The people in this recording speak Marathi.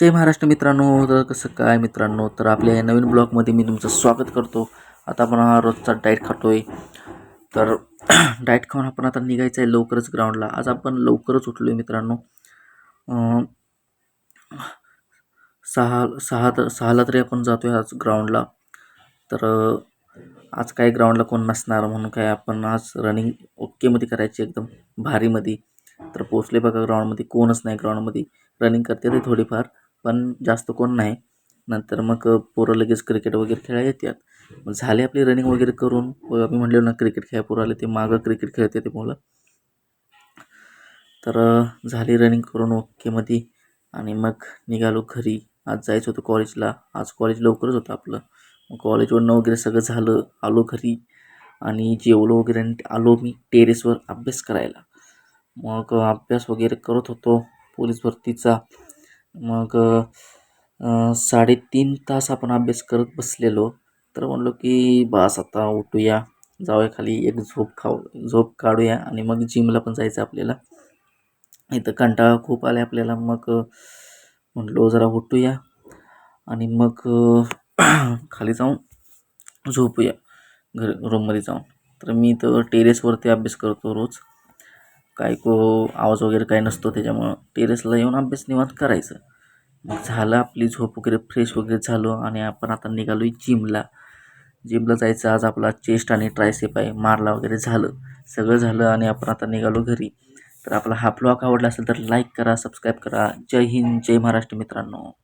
जय महाराष्ट्र मित्रांनो. तर कसं काय मित्रांनो, तर आपल्या या नवीन ब्लॉगमध्ये मी तुमचं स्वागत करतो. आता आपण हा रोजचा डाएट खातोय. तर डाएट खाऊन आपण आता निघायचं आहे लवकरच ग्राउंडला. आज आपण लवकरच उठलो आहे मित्रांनो. अं, सहा सहा सहाला तरी आपण जातो आहे आज ग्राउंडला. तर आज काय ग्राउंडला कोण नसणार म्हणून काय आपण आज रनिंग ओकेमध्ये करायची एकदम भारीमध्ये. तर पोचले बघा ग्राउंडमध्ये, कोणच नाही ग्राउंडमध्ये. रनिंग करते ते थोडीफार, पण जास्त कोण नाही. नंतर मग पोरं लगेच क्रिकेट वगैरे खेळायला येतात. मग झाले आपली रनिंग वगैरे करून, मी म्हणलो ना क्रिकेट खेळा पोरं आले, ते मागं क्रिकेट खेळते ते मुलं. तर झाली रनिंग करून ओकेमध्ये आणि मग निघालो घरी. आज जायचं होतं कॉलेजला. आज कॉलेज लवकरच होतं आपलं. मग कॉलेजवरनं वगैरे सगळं झालं, आलो घरी आणि जेवलो वगैरे आणि आलो मी टेरेसवर अभ्यास करायला. मग अभ्यास वगैरे करत होतो पोलीस भरतीचा. मग 3.5 तास आपण अभ्यास करत बसलेलो. तर म्हणलो की बस आता उठूया, जाऊया खाली, एक झोप काढूया आणि मग जिमला पण जायचं आपल्याला. इथं कंटाळा खूप आला आपल्याला. मग म्हटलो जरा उठूया आणि मग खाली जाऊन झोपूया रूममध्ये जाऊन. तर मी तर टेरेसवरती अभ्यास करतो रोज. काय आवाज वगैरे काय नसतो, त्याच्यामुळं टेरेसला येऊन अभ्यास निवांत करायचं. मग झालं आपली झोप वगैरे, फ्रेश वगैरे झालो आणि आपण आता निघालो जिमला. जिमला जायचं आज आपला चेस्ट आणि ट्रायसेप आहे. मारला वगैरे झालं, सगळं झालं आणि आपण आता निघालो घरी. तर आपला हा ब्लॉग आवडला असेल तर लाईक करा, सबस्क्राईब करा. जय हिंद, जय महाराष्ट्र मित्रांनो.